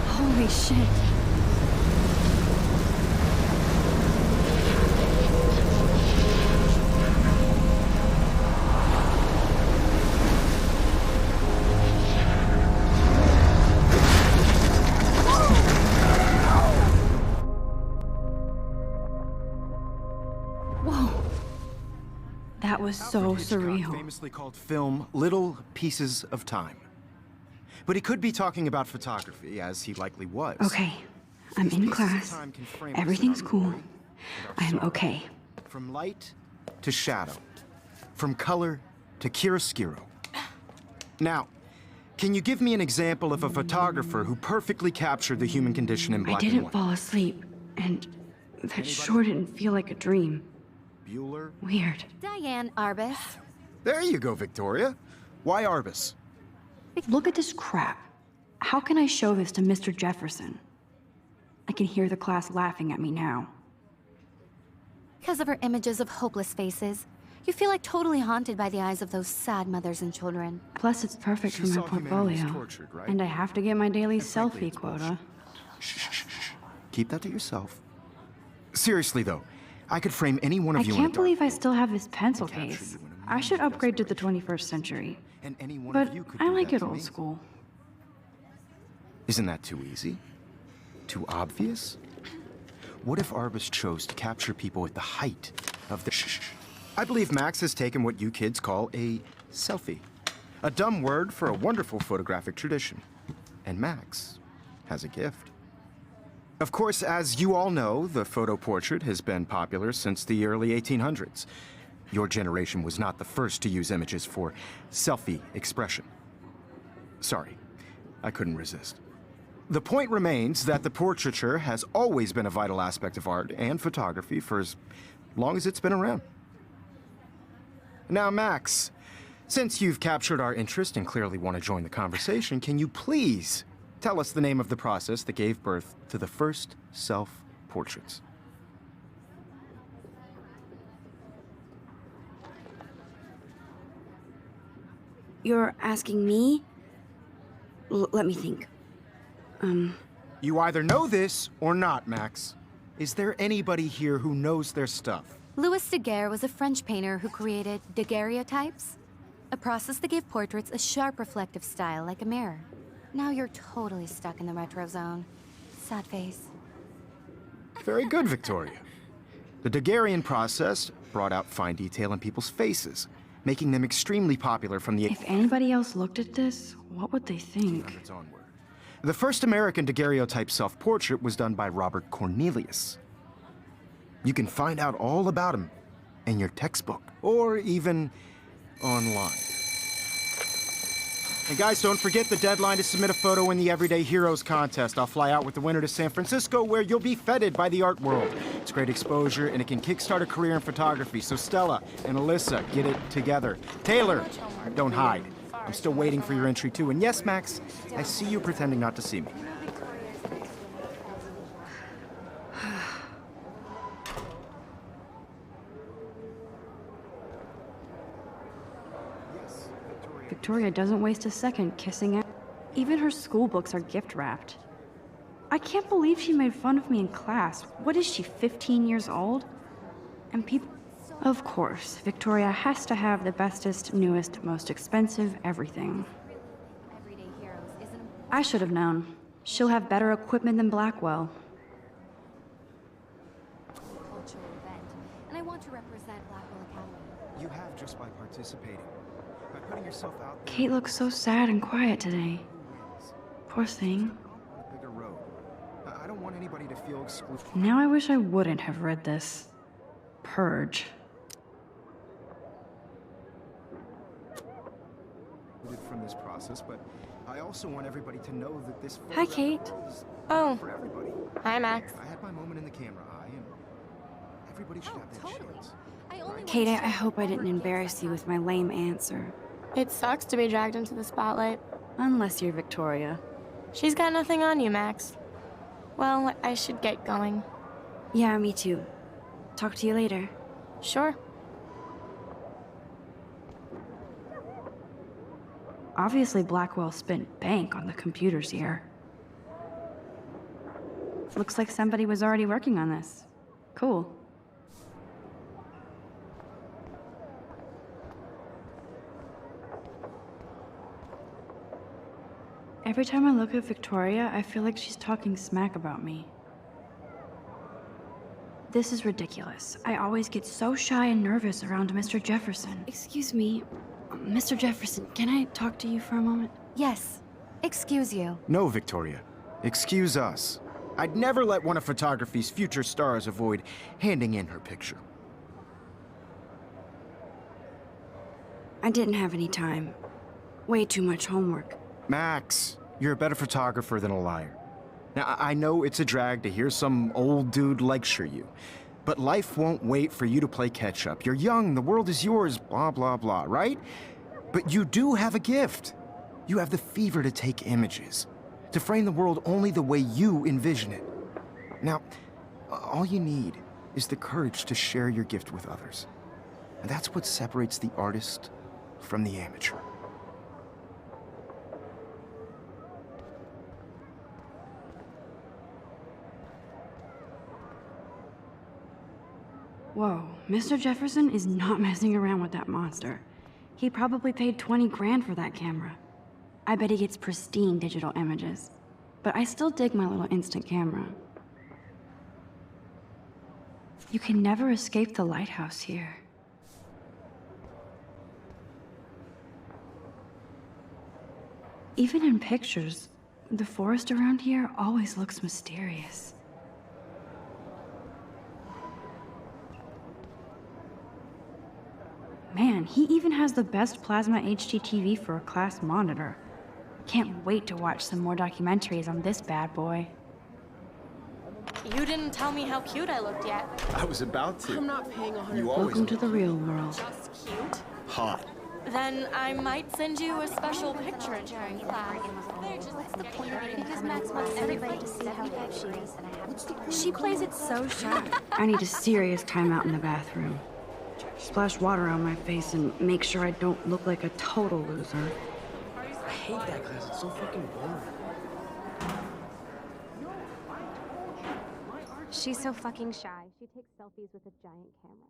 Holy shit. Whoa. That was so surreal. Famously called film Little Pieces of Time. But he could be talking about photography, as he likely was. Okay, I'm in class. Everything's cool. I am okay. From light to shadow. From color to chiaroscuro. Now, can you give me an example of a photographer who perfectly captured the human condition in black and white? I didn't fall asleep, and that sure didn't feel like a dream. Bueller? Weird. Diane Arbus. There you go, Victoria. Why Arbus? Look at this crap. How can I show this to Mr. Jefferson? I can hear the class laughing at me now. Because of her images of hopeless faces, you feel like totally haunted by the eyes of those sad mothers and children. Plus, it's perfect for my portfolio. Tortured, right? And I have to get my daily selfie quota. Shh. Keep that to yourself. Seriously, though, I could frame any one of you in a I can't dark believe I room still have this pencil and capture case. you in a I should moment of upgrade to the desperation. 21st century. And any one But of you could I do like that it to old me. school. Isn't that too easy? Too obvious? What if Arbus chose to capture people at the height of the shh? I believe Max has taken what you kids call a selfie. A dumb word for a wonderful photographic tradition. And Max has a gift. Of course, as you all know, the photo portrait has been popular since the early 1800s. Your generation was not the first to use images for selfie expression. Sorry, I couldn't resist. The point remains that the portraiture has always been a vital aspect of art and photography for as long as it's been around. Now, Max, since you've captured our interest and clearly want to join the conversation, can you please tell us the name of the process that gave birth to the first self-portraits? You're asking me? Let me think. You either know this or not, Max. Is there anybody here who knows their stuff? Louis Daguerre was a French painter who created daguerreotypes, a process that gave portraits a sharp reflective style like a mirror. Now you're totally stuck in the retro zone. Sad face. Very good, Victoria. The Daguerrean process brought out fine detail in people's faces, making them extremely popular from the If anybody else looked at this, what would they think? 1800s onward. The first American daguerreotype self-portrait was done by Robert Cornelius. You can find out all about him in your textbook, or even online. And guys, don't forget the deadline to submit a photo in the Everyday Heroes contest. I'll fly out with the winner to San Francisco, where you'll be feted by the art world. It's great exposure, and it can kickstart a career in photography. So Stella and Alyssa, get it together. Taylor, don't hide. I'm still waiting for your entry, too. And yes, Max, I see you pretending not to see me. Victoria doesn't waste a second kissing it. Even her school books are gift wrapped. I can't believe she made fun of me in class. What is she, 15 years old? And people... Of course, Victoria has to have the bestest, newest, most expensive everything. Everyday Heroes isn't I should have known. She'll have better equipment than Blackwell. a cultural event, and I want to represent Blackwell Academy. You have just by participating. By putting yourself out there. Kate looks so sad and quiet today. Poor thing. On a bigger road. I don't want anybody to feel excluded. Now I wish I wouldn't have read this. Purge. From this process, but I also want everybody to know that this Hi, Kate. is Oh, for everybody. hi, Max. I had my moment in the camera eye, and everybody should have their chance. I only want Kate, to I share hope I whatever didn't gifts embarrass I you with my lame answer. It sucks to be dragged into the spotlight. Unless you're Victoria. She's got nothing on you, Max. Well, I should get going. Yeah, me too. Talk to you later. Sure. Obviously, Blackwell spent bank on the computers here. Looks like somebody was already working on this. Cool. Every time I look at Victoria, I feel like she's talking smack about me. This is ridiculous. I always get so shy and nervous around Mr. Jefferson. Excuse me, Mr. Jefferson, can I talk to you for a moment? Yes. Excuse you. No, Victoria. Excuse us. I'd never let one of photography's future stars avoid handing in her picture. I didn't have any time. Way too much homework. Max, you're a better photographer than a liar. Now, I know it's a drag to hear some old dude lecture you, but life won't wait for you to play catch-up. You're young, the world is yours, blah, blah, blah, right? But you do have a gift. You have the fever to take images, to frame the world only the way you envision it. Now, all you need is the courage to share your gift with others. And that's what separates the artist from the amateur. Whoa, Mr. Jefferson is not messing around with that monster. He probably paid 20 grand for that camera. I bet he gets pristine digital images. But I still dig my little instant camera. You can never escape the lighthouse here. Even in pictures, The forest around here always looks mysterious. Man, he even has the best plasma HDTV for a class monitor. Can't wait to watch some more documentaries on this bad boy. You didn't tell me how cute I looked yet. I was about to. I'm not paying 100. You always Welcome to the real world. Just cute? hot. Then I might send you a special picture during class. What's the point of it? Because Max wants everybody to see how good she is. She plays it so sharp. I need a serious timeout in the bathroom. Splash water on my face and make sure I don't look like a total loser. I hate that class. It's so fucking boring. She's so fucking shy. She takes selfies with a giant camera.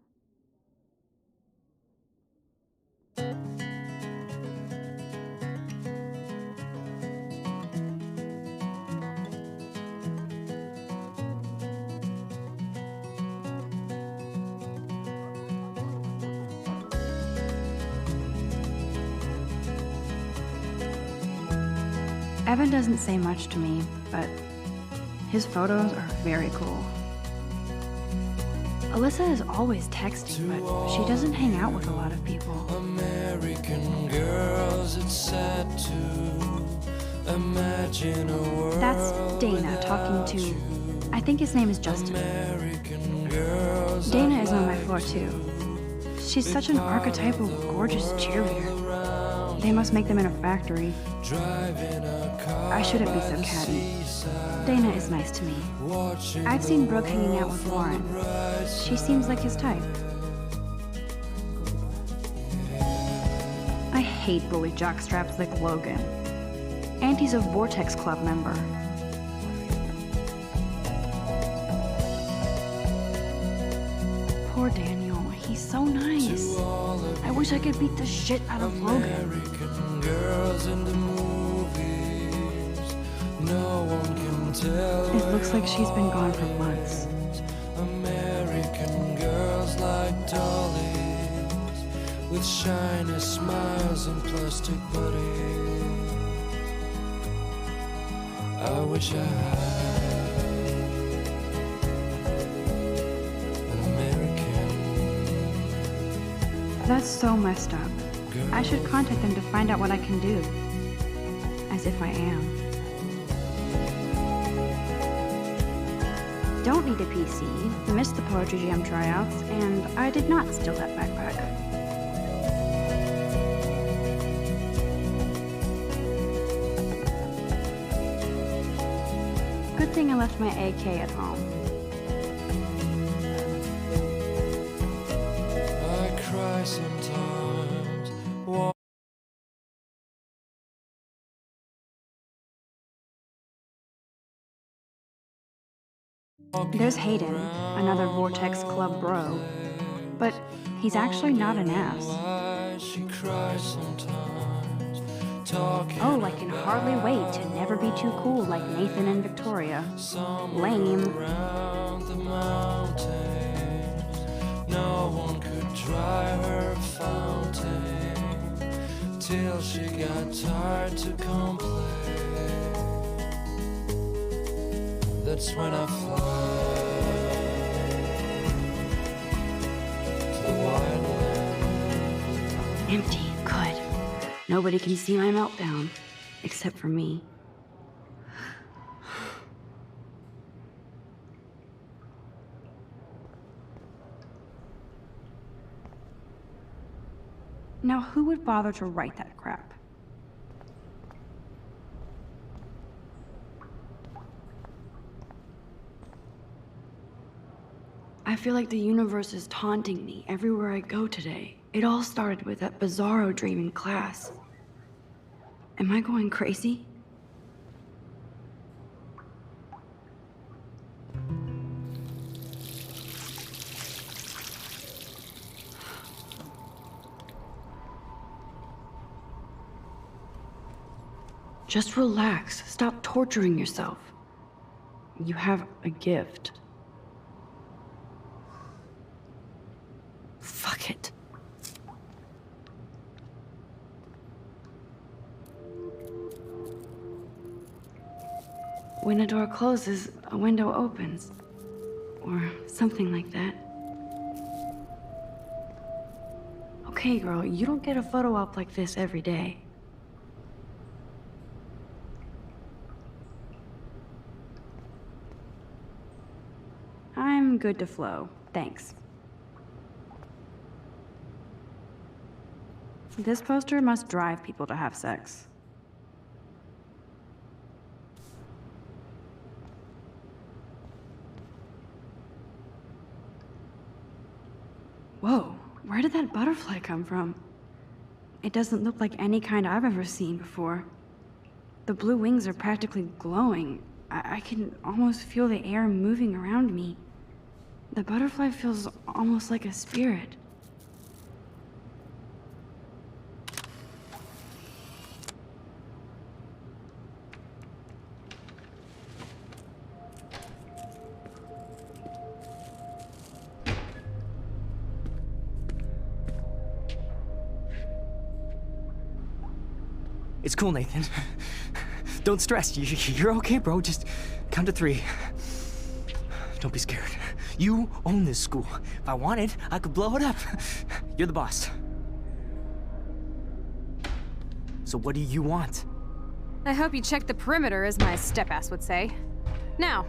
Evan doesn't say much to me, but his photos are very cool. Alyssa is always texting, but she doesn't hang out with a lot of people. American girls, it's sad to imagine a world. That's Dana talking to, I think his name is Justin. American girls, Dana is on my floor too. She's such an archetypal, gorgeous cheerleader. They must make them in a factory. driving a car. I shouldn't be so catty. Dana is nice to me. I've seen Brooke hanging out with Lauren. She seems like his type. I hate bully jockstraps like Logan. And he's a Vortex Club member. Poor Daniel, he's so nice. I wish I could beat the shit out of Logan. American girls in the movies. No one can tell. It looks like she's been gone for months. American girls like dollies with shiny smiles and plastic bodies. I wish I had an American. That's so messed up. I should contact them to find out what I can do. As if I am. Don't need a PC, missed the Poetry Jam tryouts, and I did not steal that backpack. Good thing I left my AK at home. I cry sometimes. There's Hayden, another Vortex Club bro. But he's actually not an ass. She cries sometimes. Talking Oh, I can hardly wait to never be too cool like Nathan and Victoria. Lame. around the mountains. No one could dry her fountain till she got tired to complain. That's when I fly to the wildland. Empty, good. Nobody can see my meltdown, except for me. Now, who would bother to write that crap? I feel like the universe is taunting me everywhere I go today. It all started with that bizarro dream in class. Am I going crazy? Just relax. Stop torturing yourself. You have a gift. Fuck it. a door closes, a window opens. Or something like that. Okay, girl, you don't get a photo op like this every day. I'm good to flow, thanks. This poster must drive people to have sex. Whoa, where did that butterfly come from? It doesn't look like any kind I've ever seen before. The blue wings are practically glowing. I can almost feel the air moving around me. The butterfly feels almost like a spirit. It's cool, Nathan. Don't stress. You're okay, bro. Just count to 3. Don't be scared. You own this school. If I wanted, I could blow it up. You're the boss. So what do you want? I hope you checked the perimeter, as my step-ass would say. Now,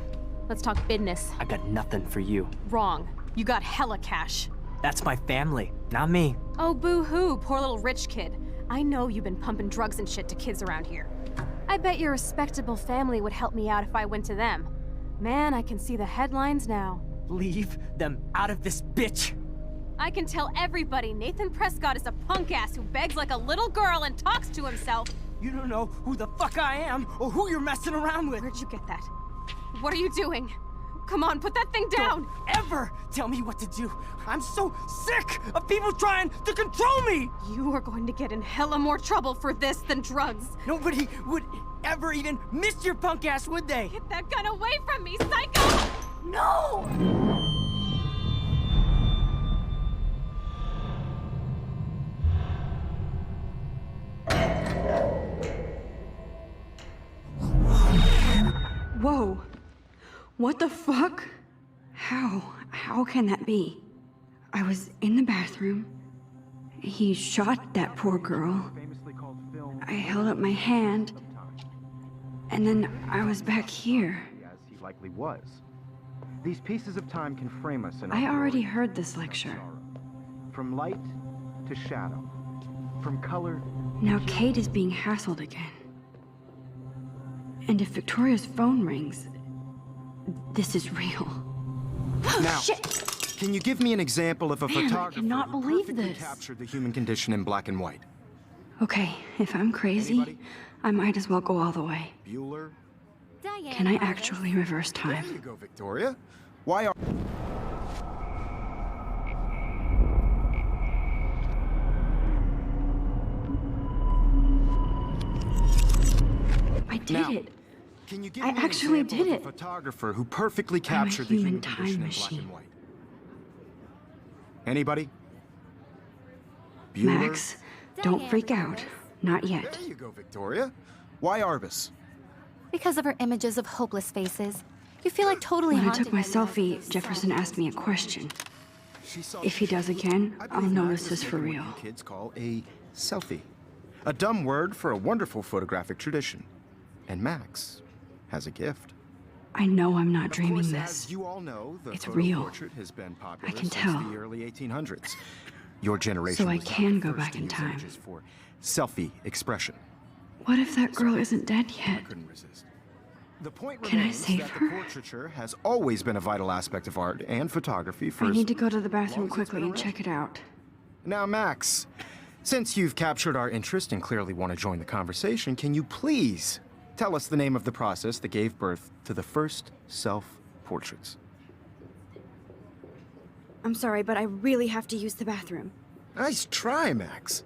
let's talk business. I got nothing for you. Wrong. You got hella cash. That's my family, not me. Oh, boo-hoo, poor little rich kid. I know you've been pumping drugs and shit to kids around here. I bet your respectable family would help me out if I went to them. Man, I can see the headlines now. Leave them out of this bitch! I can tell everybody Nathan Prescott is a punk ass who begs like a little girl and talks to himself. You don't know who the fuck I am or who you're messing around with. Where'd you get that? What are you doing? Come on, put that thing down! Don't ever tell me what to do. I'm so sick of people trying to control me! You are going to get in hella more trouble for this than drugs. Nobody would ever even miss your punk ass, would they? Get that gun away from me, psycho! No! Whoa. What the fuck? How can that be? I was in the bathroom. He shot that poor girl. I held up my hand. And then I was back here. As he likely was. These pieces of time can frame us in I our already glory heard this lecture. and sorrow. From light to shadow. From color. Now Kate is being hassled again. And if Victoria's phone rings, this is real. Now, Shit! can you give me an example of a Man, I photographer cannot who believe perfectly this. captured the human condition in black and white? Okay, if I'm crazy, Anybody? I might as well go all the way. Bueller? Diane Can I Arbus. actually reverse There time? you go, Victoria. Why are... I did Now, it. Can you give I me an actually example did of a it. photographer who perfectly captured the human human time condition in black machine. and white? Anybody? Bueller? Max, don't Diane freak out. Arbus. Not yet. There you go, Victoria. Why Arbus? Because of her images of hopeless faces. You feel like totally When I haunted took my by the eyes of selfie, those Jefferson sad asked me a faces. question. She saw If he does again, I I'll believe notice Max this is for taking real. what you kids call a selfie. A dumb word for a wonderful photographic tradition. And Max has a gift. I know I'm not Of dreaming course, this. as you all know, the It's photo real. portrait has been popular I can since tell. the early 1800s. Your generation So I was not can the go first back to in use time. images for selfie expression. What if that girl isn't dead yet? I couldn't resist. The point Can I remains save that her? the portraiture has always been a vital aspect of art and photography for I as need to go to the long bathroom as it's quickly been and around. check it out. Now, Max, since you've captured our interest and clearly want to join the conversation, can you please tell us the name of the process that gave birth to the first self-portraits? I'm sorry, but I really have to use the bathroom. Nice try, Max.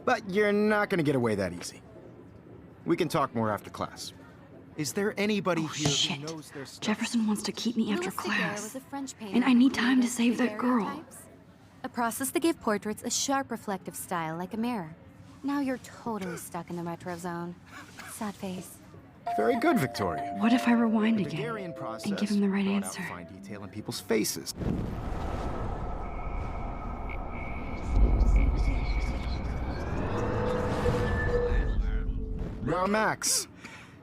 But you're not going to get away that easy. We can talk more after class. Is there anybody Oh, here shit. who knows their stuff? Jefferson wants to keep me after Louis Daguerre class. was a French painter And I who need time to created save that girl. daguerreotypes, a process that gave portraits a sharp reflective style like a mirror. Now you're totally stuck in the retro zone. Sad face. Very good, Victoria. What if I rewind The again Daguerrean process and give him the right brought out answer? fine detail in people's faces. Now, Max,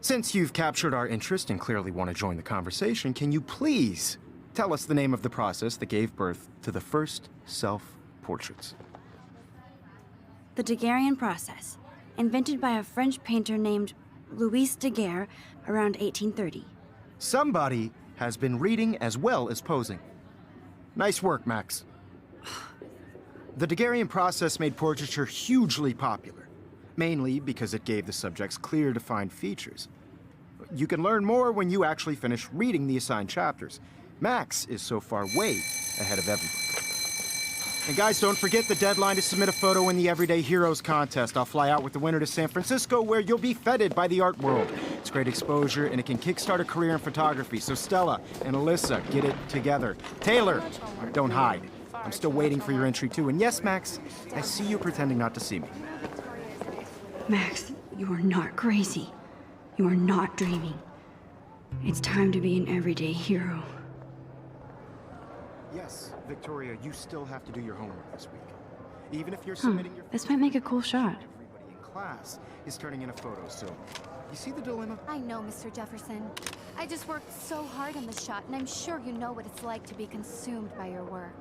since you've captured our interest and clearly want to join the conversation, can you please tell us the name of the process that gave birth to the first self-portraits? The Daguerrean process, invented by a French painter named Louis Daguerre around 1830. Somebody has been reading as well as posing. Nice work, Max. The Daguerrean process made portraiture hugely popular, mainly because it gave the subjects clear, defined features. You can learn more when you actually finish reading the assigned chapters. Max is so far way ahead of everybody. And guys, don't forget the deadline to submit a photo in the Everyday Heroes contest. I'll fly out with the winner to San Francisco, where you'll be feted by the art world. It's great exposure, and it can kickstart a career in photography. So Stella and Alyssa, get it together. Taylor, don't hide. I'm still waiting for your entry, too. And yes, Max, I see you pretending not to see me. Max, you are not crazy. You are not dreaming. It's time to be an everyday hero. Yes, Victoria, you still have to do your homework this week. Even if you're submitting your... This might make a cool shot. Everybody in class is turning in a photo, so... You see the dilemma? I know, Mr. Jefferson. I just worked so hard on the shot, and I'm sure you know what it's like to be consumed by your work.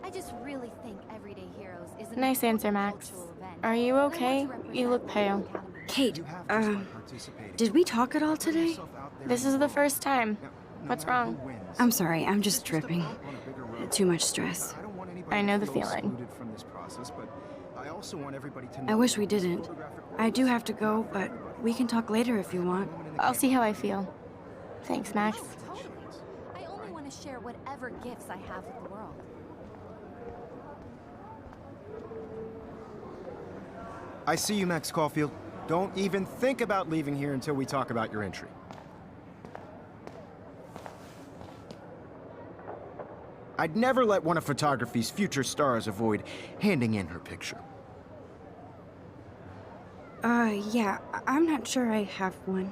I just really think Everyday Heroes is an Nice answer, important Max. cultural event. Are you I want to okay? represent You look the pale. Academy. Kate, You have to start participating. did we talk at all today? Yourself out there This in is the world. first time. Now, no What's matter wrong? who wins, I'm sorry, I'm just it's a tripping. bump on a bigger road. Too much stress. I don't want anybody I know to the feel feeling. excluded from this process, but I also want everybody to I know wish we this didn't. photographic I do world have to go, but we can talk later if you want. I'll see how I feel. Thanks, Max. Totally. I only want to share whatever gifts I have with the world. I see you, Max Caulfield. Don't even think about leaving here until we talk about your entry. I'd never let one of photography's future stars avoid handing in her picture. Yeah, I'm not sure I have one.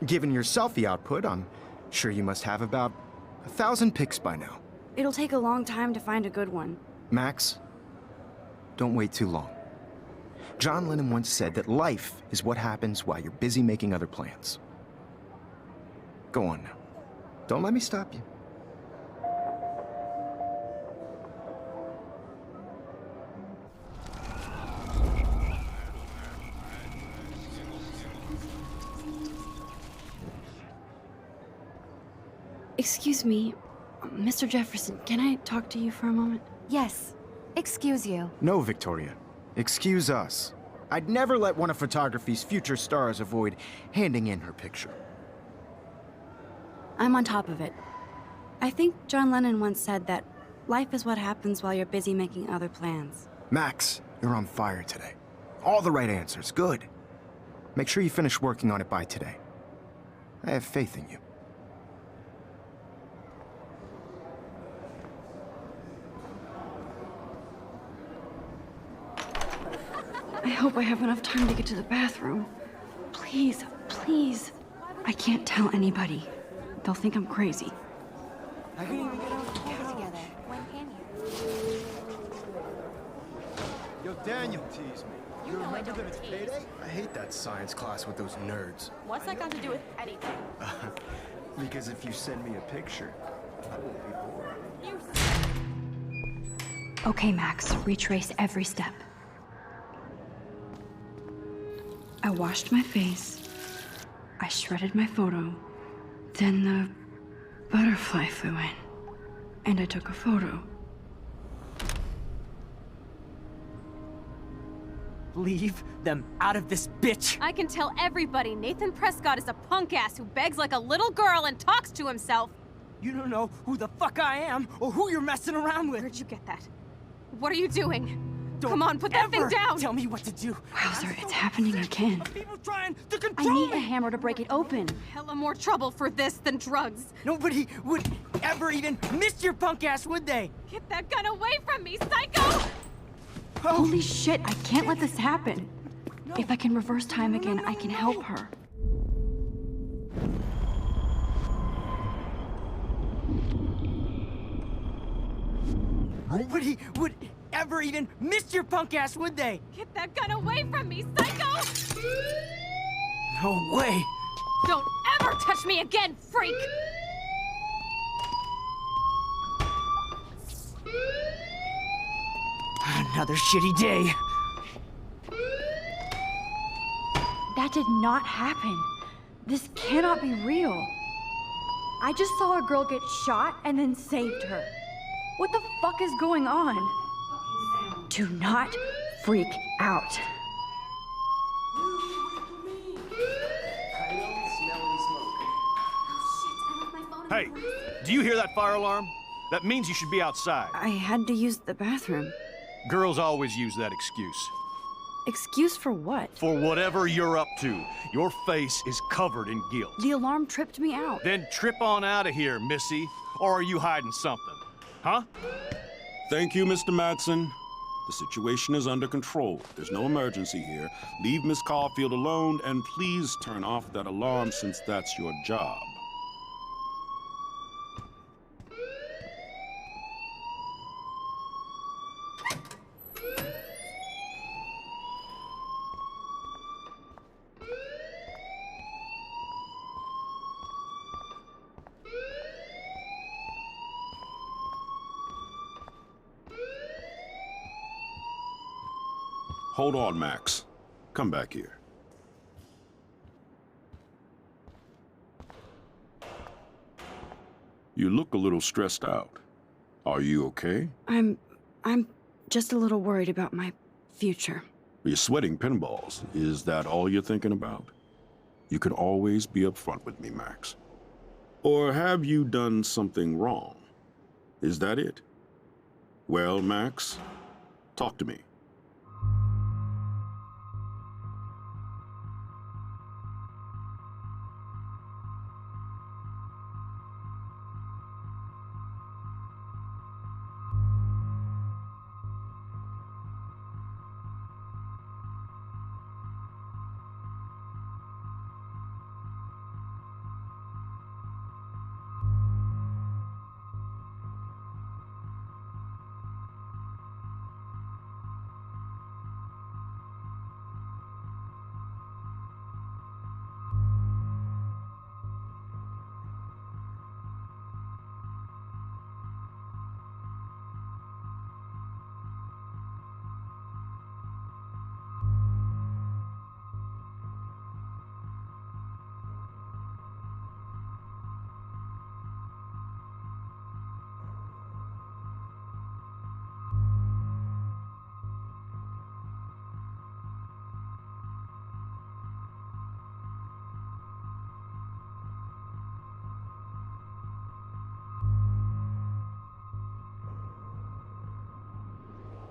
Given your selfie output, I'm sure you must have about 1,000 pics by now. It'll take a long time to find a good one. Max, don't wait too long. John Lennon once said that life is what happens while you're busy making other plans. Go on now. Don't let me stop you. Excuse me, Mr. Jefferson, can I talk to you for a moment? Yes. Excuse you. No, Victoria. Excuse us. I'd never let one of photography's future stars avoid handing in her picture. I'm on top of it. I think John Lennon once said that life is what happens while you're busy making other plans. Max, you're on fire today. All the right answers. Good. Make sure you finish working on it by today. I have faith in you. I hope I have enough time to get to the bathroom. Please, please. I can't tell anybody. They'll think I'm crazy. Get together. When can you? Yo, Daniel teased me. You remember that it's payday? I hate that science class with those nerds. What's that got to do with anything? Because if you send me a picture, I won't be bored. Okay, Max, retrace every step. I washed my face. I shredded my photo. Then the butterfly flew in. And I took a photo. Leave them out of this bitch! I can tell everybody Nathan Prescott is a punk ass who begs like a little girl and talks to himself. You don't know who the fuck I am or who you're messing around with. Where'd you get that? What are you doing? Don't Come on, put that thing ever down! Tell me what to do. Wowzer, it's happening again. People trying to I control need a me. hammer to break it open. Hella more trouble for this than drugs. Nobody would ever even miss your punk ass, would they? Get that gun away from me, psycho! Holy shit, I can't let this happen. If I can reverse time again, I can help her. Nobody would ever even miss your punk ass, would they? Get that gun away from me, psycho! No way. Don't ever touch me again, freak! Another shitty day. That did not happen. This cannot be real. I just saw a girl get shot and then saved her. What the fuck is going on? Do not freak out. Hey, do you hear that fire alarm? That means you should be outside. I had to use the bathroom. Girls always use that excuse. Excuse for what? For whatever you're up to, your face is covered in guilt. The alarm tripped me out. Then trip on out of here, Missy. Or are you hiding something? Huh? Thank you, Mr. Madsen. The situation is under control. There's no emergency here. Leave Miss Caulfield alone, and please turn off that alarm since that's your job. Hold on, Max. Come back here. You look a little stressed out. Are you okay? I'm just a little worried about my future. You're sweating pinballs. Is that all you're thinking about? You can always be upfront with me, Max. Or have you done something wrong? Is that it? Well, Max, talk to me.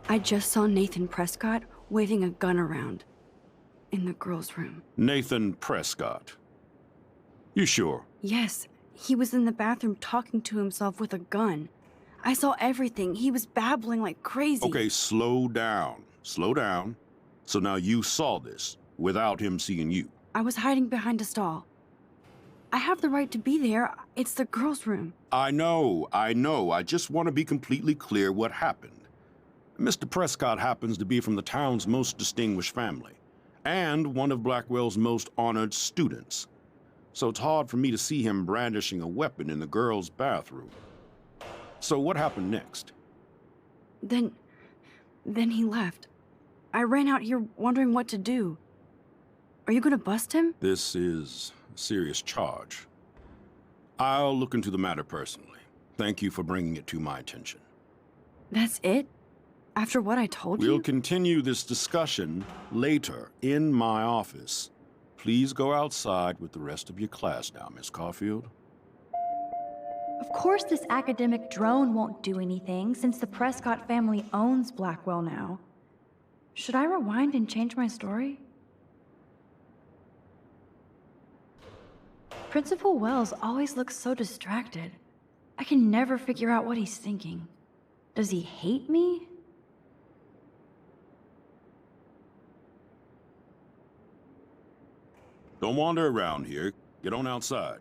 I just saw Nathan Prescott waving a gun around in the girls' room. Nathan Prescott. You sure? Yes, he was in the bathroom talking to himself with a gun. I saw everything. He was babbling like crazy. Okay, slow down. Slow down. So now you saw this without him seeing you. I was hiding behind a stall. I have the right to be there. It's the girls' room. I know. I just want to be completely clear what happened. Mr. Prescott happens to be from the town's most distinguished family, and one of Blackwell's most honored students. So it's hard for me to see him brandishing a weapon in the girls' bathroom. So what happened next? Then he left. I ran out here wondering what to do. Are you gonna bust him? This is a serious charge. I'll look into the matter personally. Thank you for bringing it to my attention. That's it? After what I told you? We'll continue this discussion later in my office. Please go outside with the rest of your class now, Miss Caulfield. Of course this academic drone won't do anything since the Prescott family owns Blackwell now. Should I rewind and change my story? Principal Wells always looks so distracted. I can never figure out what he's thinking. Does he hate me? Don't wander around here. Get on outside.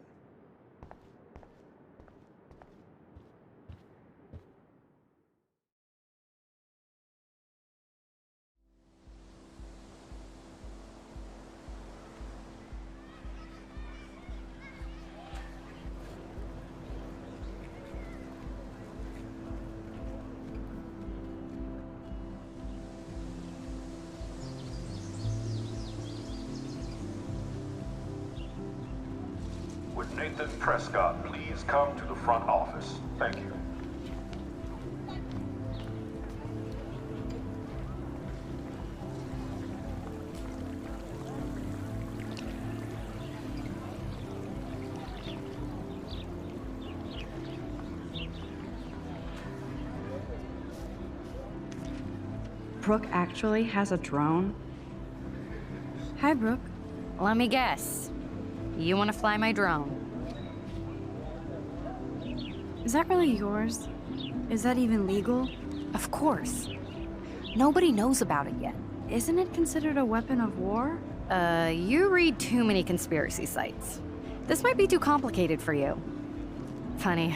Agent Prescott, please come to the front office. Thank you. Brooke actually has a drone? Hi, Brooke. Let me guess. You want to fly my drone? Is that really yours? Is that even legal? Of course. Nobody knows about it yet. Isn't it considered a weapon of war? You read too many conspiracy sites. This might be too complicated for you. Funny,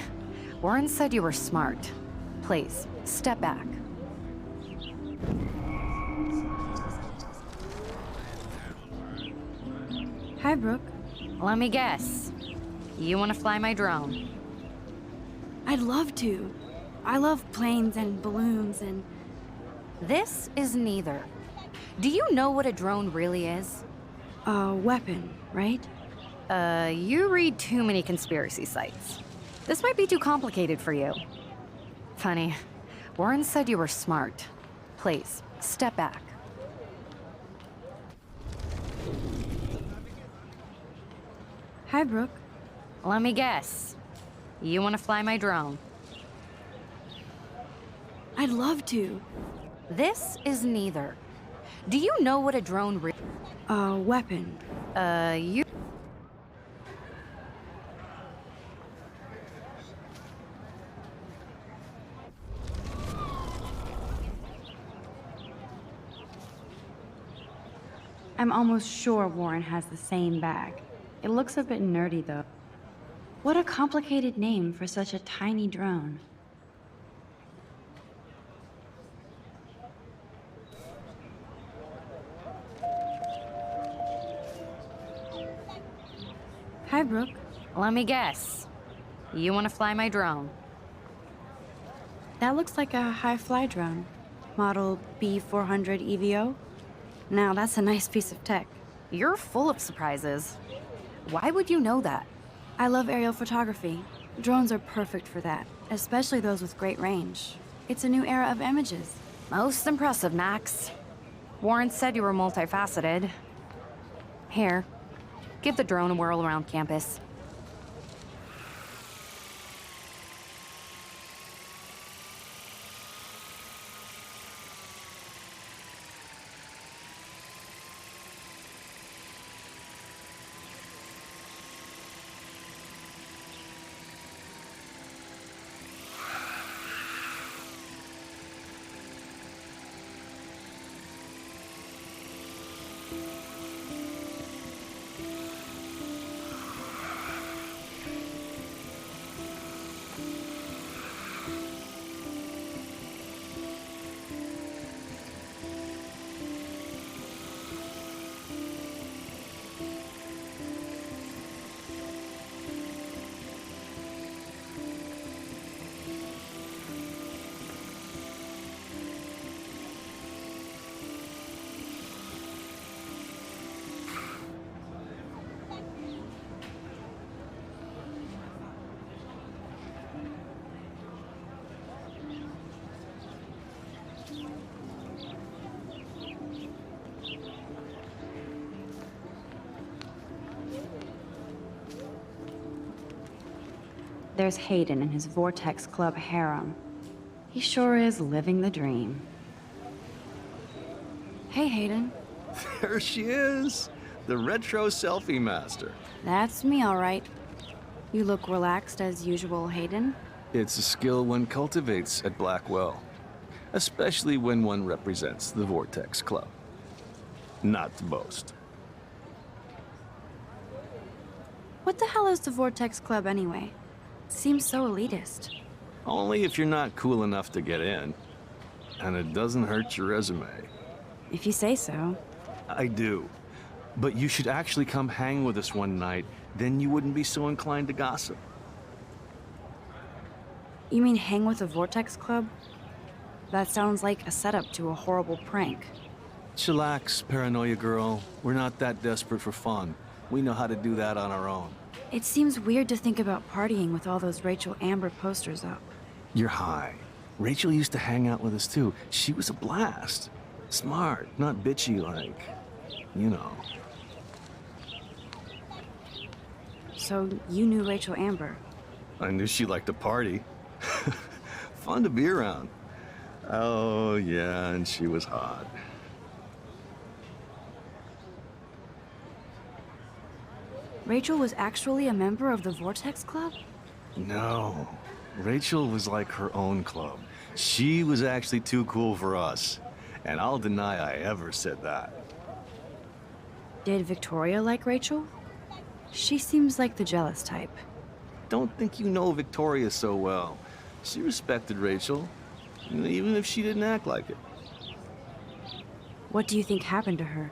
Warren said you were smart. Please, step back. Hi, Brooke. Let me guess. You want to fly my drone? I'd love to. I love planes and balloons and... This is neither. Do you know what a drone really is? A weapon, right? You read too many conspiracy sites. This might be too complicated for you. Funny, Warren said you were smart. Please, step back. Hi, Brooke. Let me guess. You want to fly my drone? I'd love to. This is neither. Do you know what a drone really... A weapon. You... I'm almost sure Warren has the same bag. It looks a bit nerdy, though. What a complicated name for such a tiny drone. Hi, Brooke. Let me guess. You want to fly my drone? That looks like a high-fly drone. Model B400 EVO. Now, that's a nice piece of tech. You're full of surprises. Why would you know that? I love aerial photography. Drones are perfect for that, especially those with great range. It's a new era of images. Most impressive, Max. Warren said you were multifaceted. Here, give the drone a whirl around campus. There's Hayden and his Vortex Club harem. He sure is living the dream. Hey, Hayden. There she is, the retro selfie master. That's me, all right. You look relaxed as usual, Hayden. It's a skill one cultivates at Blackwell, especially when one represents the Vortex Club. Not to boast. What the hell is the Vortex Club anyway? Seems so elitist. Only if you're not cool enough to get in. And it doesn't hurt your resume. If you say so. I do. But you should actually come hang with us one night, then you wouldn't be so inclined to gossip. You mean hang with the Vortex Club? That sounds like a setup to a horrible prank. Chillax, paranoia girl. We're not that desperate for fun. We know how to do that on our own. It seems weird to think about partying with all those Rachel Amber posters up. You're high. Rachel used to hang out with us too. She was a blast. Smart, not bitchy like, you know. So you knew Rachel Amber? I knew she liked to party. Fun to be around. Oh, yeah, and she was hot. Rachel was actually a member of the Vortex Club? No. Rachel was like her own club. She was actually too cool for us. And I'll deny I ever said that. Did Victoria like Rachel? She seems like the jealous type. Don't think you know Victoria so well. She respected Rachel, even if she didn't act like it. What do you think happened to her?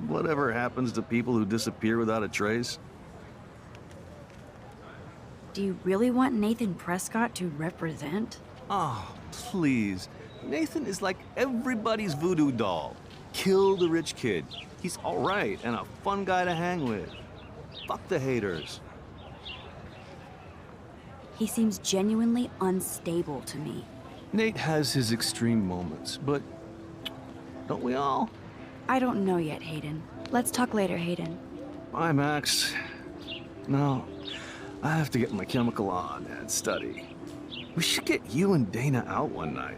Whatever happens to people who disappear without a trace. Do you really want Nathan Prescott to represent? Oh, please. Nathan is like everybody's voodoo doll. Kill the rich kid. He's all right and a fun guy to hang with. Fuck the haters. He seems genuinely unstable to me. Nate has his extreme moments, but don't we all? I don't know yet, Hayden. Let's talk later, Hayden. Bye, Max. No, I have to get my chemical on and study. We should get you and Dana out one night.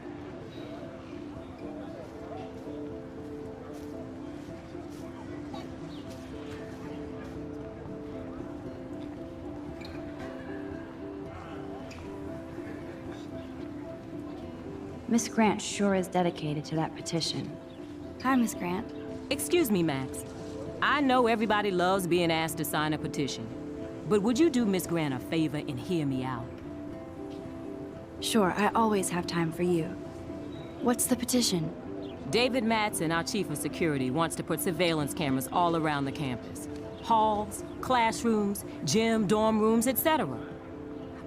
Miss Grant sure is dedicated to that petition. Hi, Miss Grant. Excuse me, Max. I know everybody loves being asked to sign a petition, but would you do Miss Grant a favor and hear me out? Sure, I always have time for you. What's the petition? David Madsen, our chief of security, wants to put surveillance cameras all around the campus. Halls, classrooms, gym, dorm rooms, etc.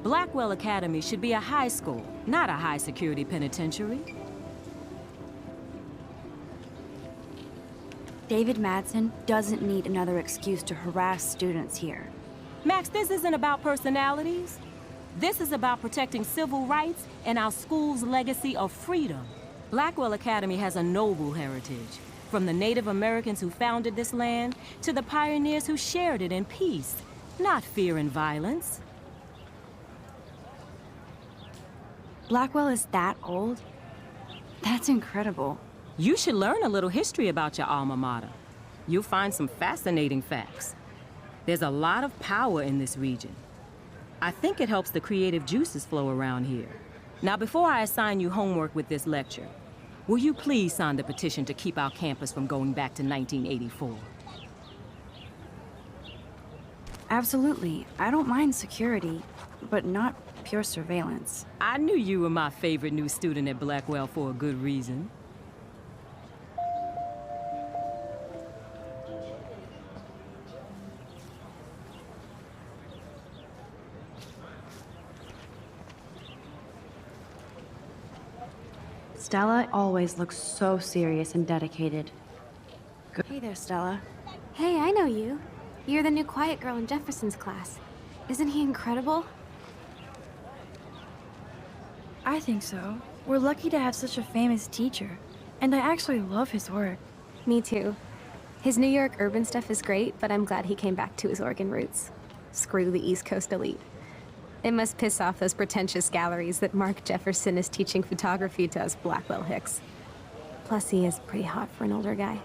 Blackwell Academy should be a high school, not a high-security penitentiary. David Madsen doesn't need another excuse to harass students here. Max, this isn't about personalities. This is about protecting civil rights and our school's legacy of freedom. Blackwell Academy has a noble heritage, from the Native Americans who founded this land to the pioneers who shared it in peace, not fear and violence. Blackwell is that old? That's incredible. You should learn a little history about your alma mater. You'll find some fascinating facts. There's a lot of power in this region. I think it helps the creative juices flow around here. Now, before I assign you homework with this lecture, will you please sign the petition to keep our campus from going back to 1984? Absolutely. I don't mind security, but not pure surveillance. I knew you were my favorite new student at Blackwell for a good reason. Stella always looks so serious and dedicated. Hey there, Stella. Hey, I know you. You're the new quiet girl in Jefferson's class. Isn't he incredible? I think so. We're lucky to have such a famous teacher. And I actually love his work. Me too. His New York urban stuff is great, but I'm glad he came back to his Oregon roots. Screw the East Coast elite. It must piss off those pretentious galleries that Mark Jefferson is teaching photography to us Blackwell hicks. Plus, he is pretty hot for an older guy.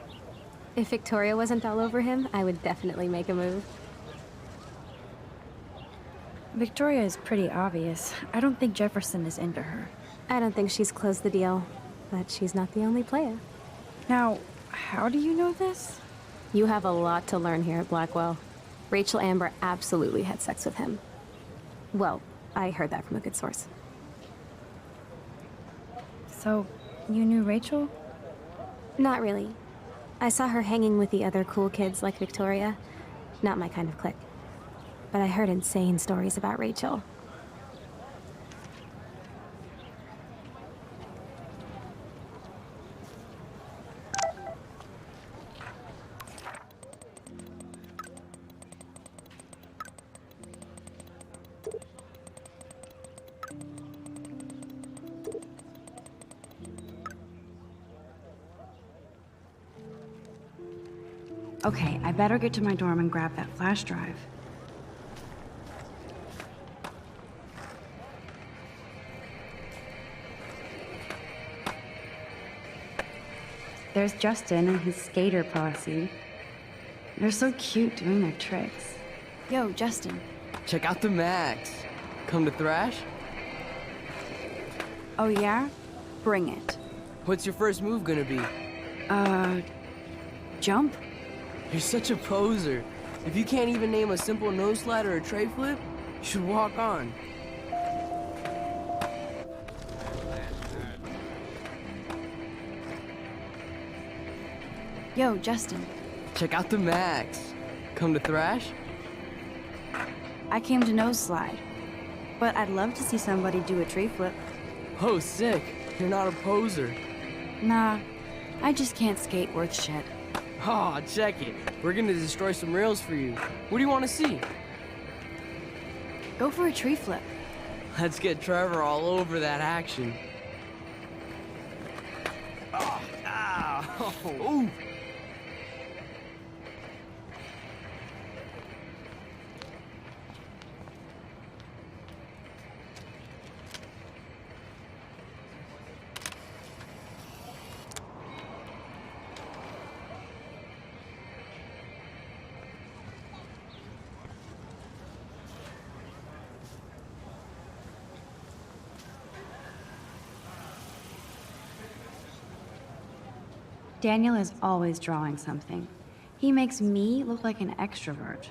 If Victoria wasn't all over him, I would definitely make a move. Victoria is pretty obvious. I don't think Jefferson is into her. I don't think she's closed the deal, but she's not the only player. Now, how do you know this? You have a lot to learn here at Blackwell. Rachel Amber absolutely had sex with him. Well, I heard that from a good source. So, you knew Rachel? Not really. I saw her hanging with the other cool kids like Victoria. Not my kind of clique. But I heard insane stories about Rachel. Okay, I better get to my dorm and grab that flash drive. There's Justin and his skater posse. They're so cute doing their tricks. Yo, Justin. Check out the Max. Come to thrash? Oh yeah? Bring it. What's your first move gonna be? Jump? You're such a poser. If you can't even name a simple nose slide or a tray flip, you should walk on. Yo, Justin. Check out the Max. Come to thrash? I came to nose slide, but I'd love to see somebody do a tree flip. Oh, sick. You're not a poser. Nah, I just can't skate worth shit. Aw, check it. We're gonna destroy some rails for you. What do you want to see? Go for a tree flip. Let's get Trevor all over that action. Oh, ow. Ooh. Daniel is always drawing something. He makes me look like an extrovert.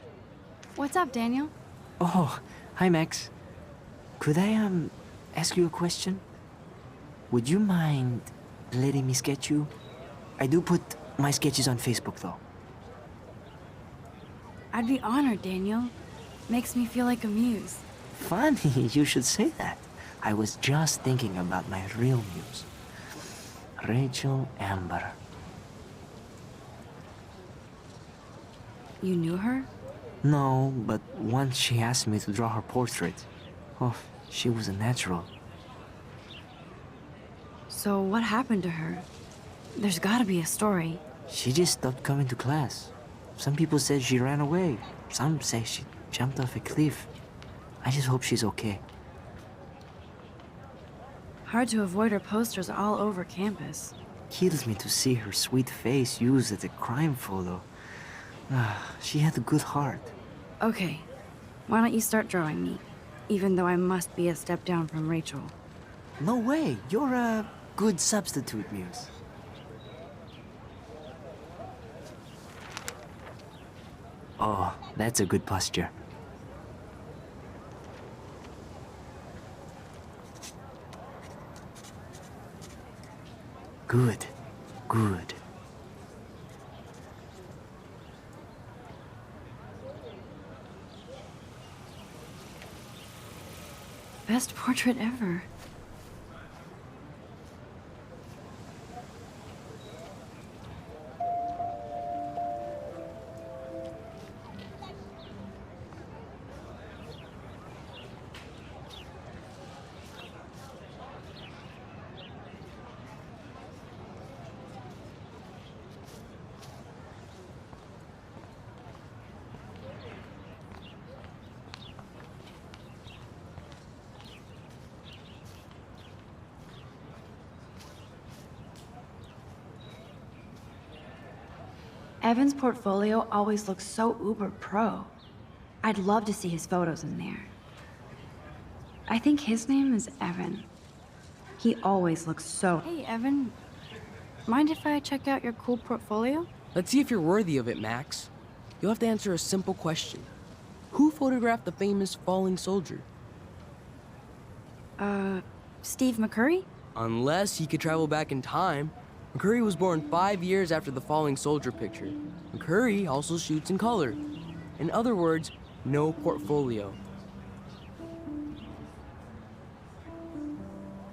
What's up, Daniel? Oh, hi, Max. Could I, ask you a question? Would you mind letting me sketch you? I do put my sketches on Facebook, though. I'd be honored, Daniel. Makes me feel like a muse. Funny, you should say that. I was just thinking about my real muse. Rachel Amber. You knew her? No, but once she asked me to draw her portrait. Oh, she was a natural. So what happened to her? There's gotta be a story. She just stopped coming to class. Some people said she ran away. Some say she jumped off a cliff. I just hope she's okay. Hard to avoid her posters all over campus. Kills me to see her sweet face used as a crime photo. She had a good heart. Okay, why don't you start drawing me? Even though I must be a step down from Rachel. No way, you're a good substitute, Muse. Oh, that's a good posture. Good, good. Best portrait ever. Evan's portfolio always looks so uber pro. I'd love to see his photos in there. I think his name is Evan. He always looks so... Hey, Evan. Mind if I check out your cool portfolio? Let's see if you're worthy of it, Max. You'll have to answer a simple question. Who photographed the famous falling soldier? Steve McCurry? Unless he could travel back in time. McCurry was born 5 years after the falling soldier picture. McCurry also shoots in color. In other words, no portfolio.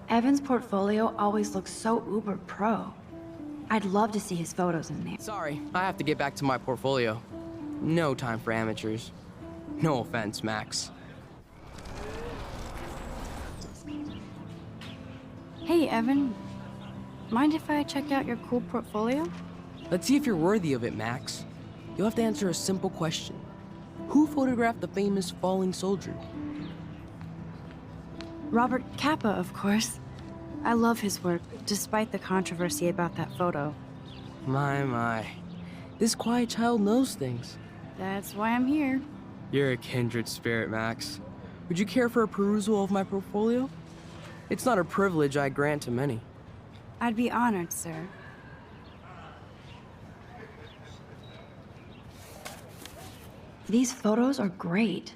Evan's portfolio always looks so uber pro. I'd love to see his photos in there. Sorry, I have to get back to my portfolio. No time for amateurs. No offense, Max. Hey, Evan. Mind if I check out your cool portfolio? Let's see if you're worthy of it, Max. you'll have to answer a simple question. Who photographed the famous falling soldier? Robert Capa, of course. I love his work, despite the controversy about that photo. My. This quiet child knows things. That's why I'm here. You're a kindred spirit, Max. Would you care for a perusal of my portfolio? It's not a privilege I grant to many. I'd be honored, sir. These photos are great.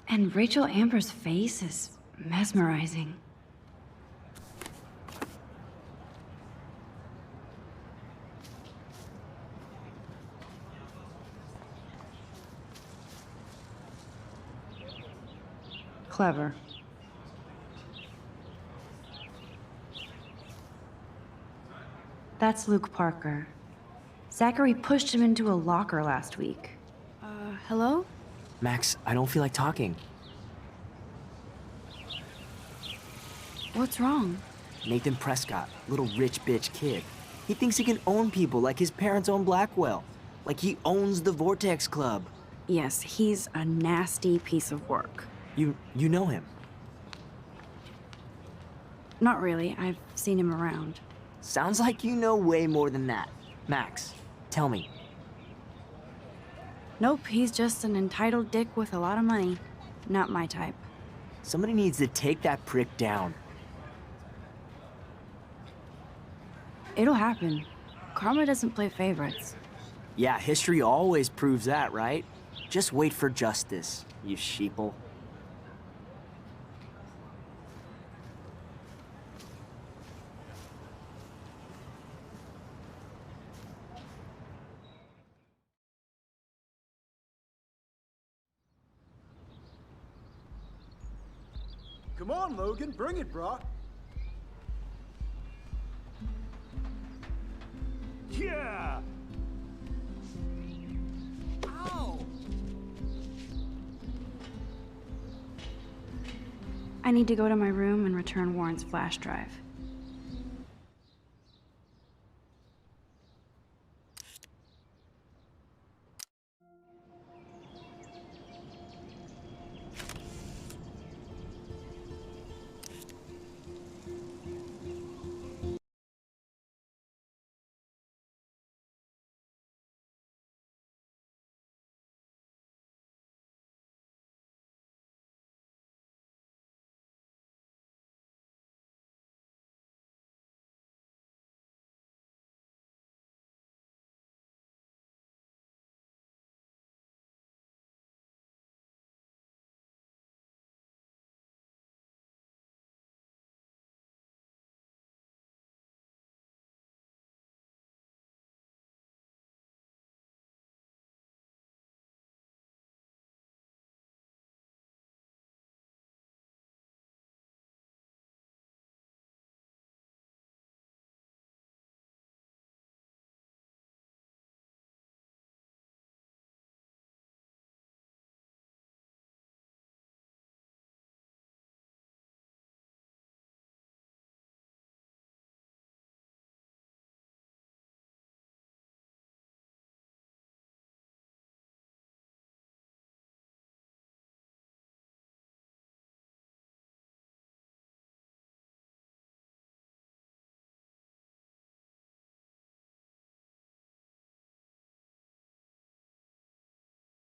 And Rachel Amber's face is mesmerizing. Clever. That's Luke Parker. Zachary pushed him into a locker last week. Hello? Max, I don't feel like talking. What's wrong? Nathan Prescott, little rich bitch kid. He thinks he can own people like his parents own Blackwell. Like he owns the Vortex Club. Yes, he's a nasty piece of work. You know him? Not really. I've seen him around. Sounds like you know way more than that. Max, tell me. Nope, he's just an entitled dick with a lot of money. Not my type. Somebody needs to take that prick down. It'll happen. Karma doesn't play favorites. Yeah, history always proves that, right? Just wait for justice, you sheeple. Come on, Logan, bring it, brah. Yeah! Ow! I need to go to my room and return Warren's flash drive.